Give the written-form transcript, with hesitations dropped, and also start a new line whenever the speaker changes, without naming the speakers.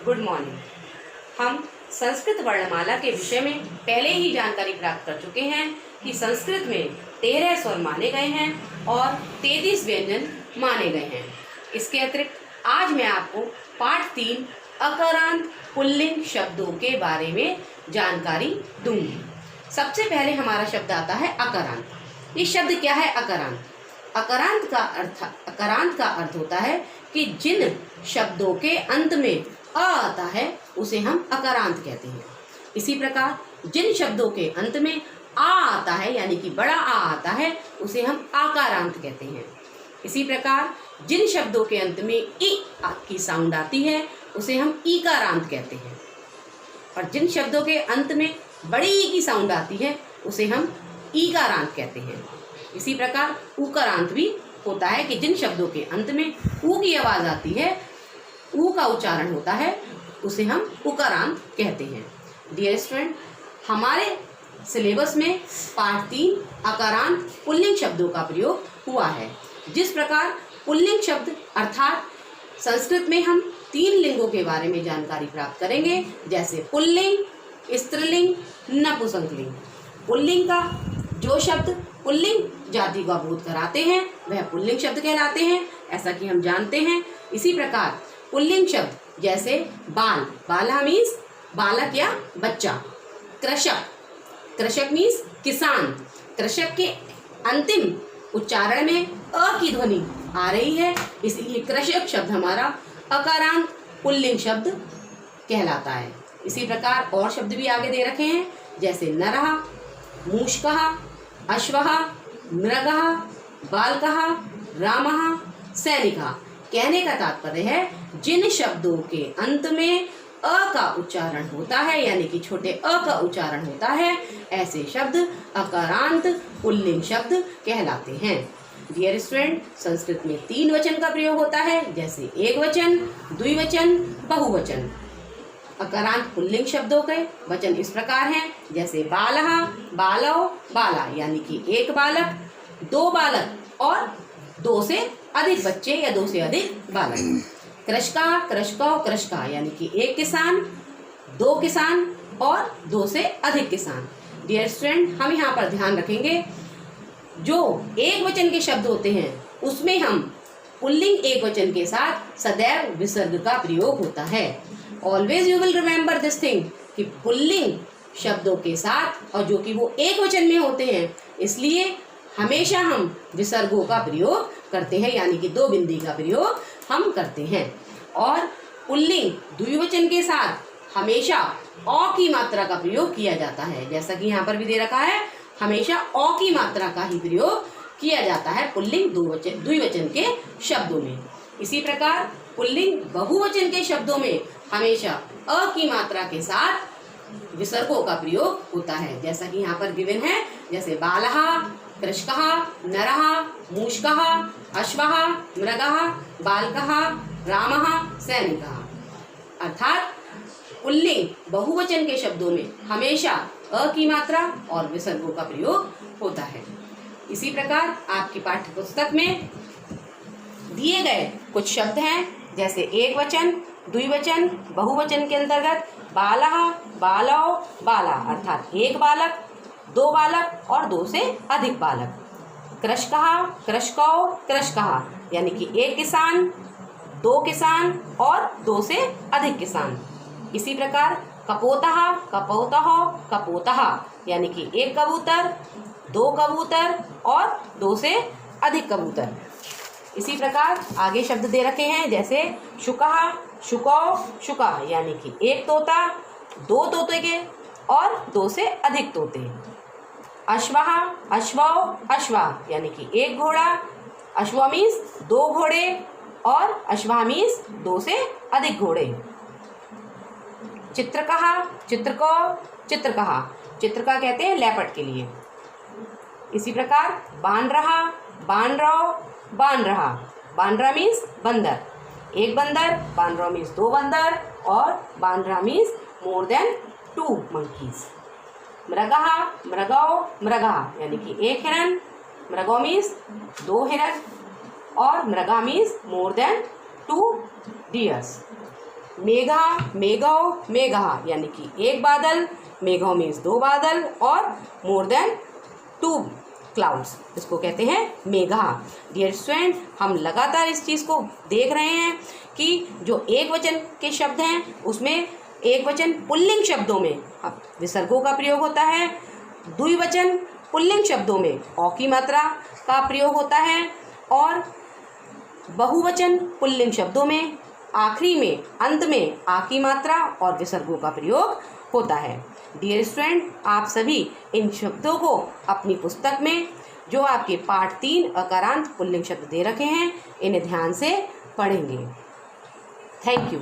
Good morning. हम संस्कृत वर्णमाला के विषय में पहले ही जानकारी प्राप्त कर चुके हैं कि संस्कृत में 13 स्वर माने गए हैं और 33 व्यंजन माने गए हैं। इसके अतिरिक्त आज मैं आपको पाठ 3 अकारांत पुल्लिंग शब्दों के बारे में जानकारी दूंगी। सबसे पहले हमारा शब्द आता है अकारांत। ये शब्द क्या है? अकारांत। अकारांत का अर्थ होता है कि जिन शब्दों के अंत में अ आता है उसे हम अकारांत कहते हैं। इसी प्रकार जिन शब्दों के अंत में आ आता है यानी कि बड़ा आ आता है उसे हम आकारांत कहते हैं। इसी प्रकार जिन शब्दों के अंत में ई की साउंड आती है उसे हम ईकारांत कहते हैं और जिन शब्दों के अंत में बड़ी ई की साउंड आती है उसे हम ईकारांत कहते हैं। इसी प्रकार उकारांत भी होता है कि जिन शब्दों के अंत में ऊ की आवाज़ आती है, ऊ का उच्चारण होता है, उसे हम उकारांत कहते हैं। डियर स्टूडेंट, हमारे सिलेबस में पाठ 3 अकारांत पुल्लिंग शब्दों का प्रयोग हुआ है। जिस प्रकार पुल्लिंग शब्द अर्थात संस्कृत में हम 3 लिंगों के बारे में जानकारी प्राप्त करेंगे, जैसे पुल्लिंग, स्त्रीलिंग, नपुंसकलिंग। पुल्लिंग का जो शब्द पुल्लिंग जाति का बोध कराते हैं वह पुल्लिंग शब्द कहलाते हैं, ऐसा कि हम जानते हैं। इसी प्रकार पुल्लिंग शब्द जैसे बाल, बाला मीन्स बालक या बच्चा। कृषक, कृषक मीन्स किसान। कृषक के अंतिम उच्चारण में अ की ध्वनि आ रही है, इसलिए कृषक शब्द हमारा अकारांत पुल्लिंग शब्द कहलाता है। इसी प्रकार और शब्द भी आगे दे रखे हैं, जैसे नरः, मूषकः, अश्वः, मृगः, बालकः, रामः, सैनिकः। कहने का तात्पर्य है जिन शब्दों के अंत में अ का उच्चारण होता है यानी कि छोटे अ का उच्चारण होता है, ऐसे शब्द अकारांत पुल्लिंग शब्द कहलाते हैं। डियर स्टूडेंट, संस्कृत में 3 वचन का प्रयोग होता है, जैसे एक वचन, द्विवचन, बहुवचन। अकारांत पुल्लिंग शब्दों के वचन इस प्रकार हैं, जैसे बालः, बालौ, बाला यानी कि एक बालक, 2 बालक और 2 से अधिक बच्चे या 2 से अधिक बालक। कृषका, कृषकौ, कृषका यानी कि एक किसान, 2 किसान और 2 से अधिक किसान। डियर स्टूडेंट, हम यहाँ पर ध्यान रखेंगे जो एक वचन के शब्द होते हैं उसमें हम पुल्लिंग एक वचन के साथ सदैव विसर्ग का प्रयोग होता है। Always you will remember this thing कि पुल्लिंग शब्दों के साथ और जो कि वो एक वचन में होते हैं, इसलिए हमेशा हम विसर्गों का प्रयोग करते हैं यानी कि 2 बिंदी का प्रयोग हम करते हैं। और पुल्लिंग द्विवचन के साथ हमेशा औ की मात्रा का प्रयोग किया जाता है, जैसा कि यहाँ पर भी दे रखा है, हमेशा औ की मात्रा का ही प्रयोग किया जाता है पुल्लिंग द्विवचन के शब्दों में। इसी प्रकार पुल्लिंग बहुवचन के शब्दों में हमेशा अ की मात्रा के साथ विसर्गों का प्रयोग होता है, जैसा कि यहाँ पर गिवन है, जैसे बालः, कृषकः, नरः, मूषकः, अश्वः, मृगः, बालकः, रामः, सैनिकः। अर्थात पुल्लिंग बहुवचन के शब्दों में हमेशा अ की मात्रा और विसर्गों का प्रयोग होता है। इसी प्रकार आपकी पाठ्य पुस्तक में दिए गए कुछ शब्द हैं, जैसे एक वचन, द्विवचन, बहुवचन के अंतर्गत बालः, बालौ, बाला अर्थात एक बालक, 2 बालक और 2 से अधिक बालक। कृषकः, कृषकौ, कृषकः यानी कि एक किसान, 2 किसान और 2 से अधिक किसान। इसी प्रकार कपोतः, कपोतः, कपोतः यानी कि एक कबूतर, 2 कबूतर और 2 से अधिक कबूतर। इसी प्रकार आगे शब्द दे रखे हैं, जैसे शुकः, शुकौ, शुका यानी कि एक तोता, 2 तोते के और 2 से अधिक तोते। अश्वः, अश्वौ, अश्वा यानी कि एक घोड़ा, अश्व मीन्स 2 घोड़े और अश्वा मीन्स 2 से अधिक घोड़े। चित्रकः, चित्रको, चित्रकः, चित्रका कहते हैं लेपर्ड के लिए। इसी प्रकार बानरः, बानरौ, बानरहा, बानरा मीन्स बंदर, एक बंदर, बानरौ मीन्स 2 बंदर और बानरा मीन्स मोर देन 2 मंकीज। मृगः, मृगौ, मृगः यानी कि एक हिरन, मृगौ मीन्स 2 हिरन और मृगा मीन्स मोर देन 2 डियर्स। मेघा, मेघौ, मेघा यानी कि एक बादल, मेघौ मीन्स दो बादल, और मोर देन 2 क्लाउड्स, इसको कहते हैं मेघा। डियर स्टूडेंट, हम लगातार इस चीज़ को देख रहे हैं कि जो एक वचन के शब्द हैं उसमें एक वचन पुल्लिंग शब्दों में विसर्गों का प्रयोग होता है, द्विवचन पुल्लिंग शब्दों में औ की मात्रा का प्रयोग होता है, और बहुवचन पुल्लिंग शब्दों में आखिरी में अंत में आ की मात्रा और विसर्गों का प्रयोग होता है। डियर स्टूडेंट, आप सभी इन शब्दों को अपनी पुस्तक में जो आपके पाठ 3 अकारांत पुल्लिंग शब्द दे रखे हैं इन्हें ध्यान से पढ़ेंगे। Thank you.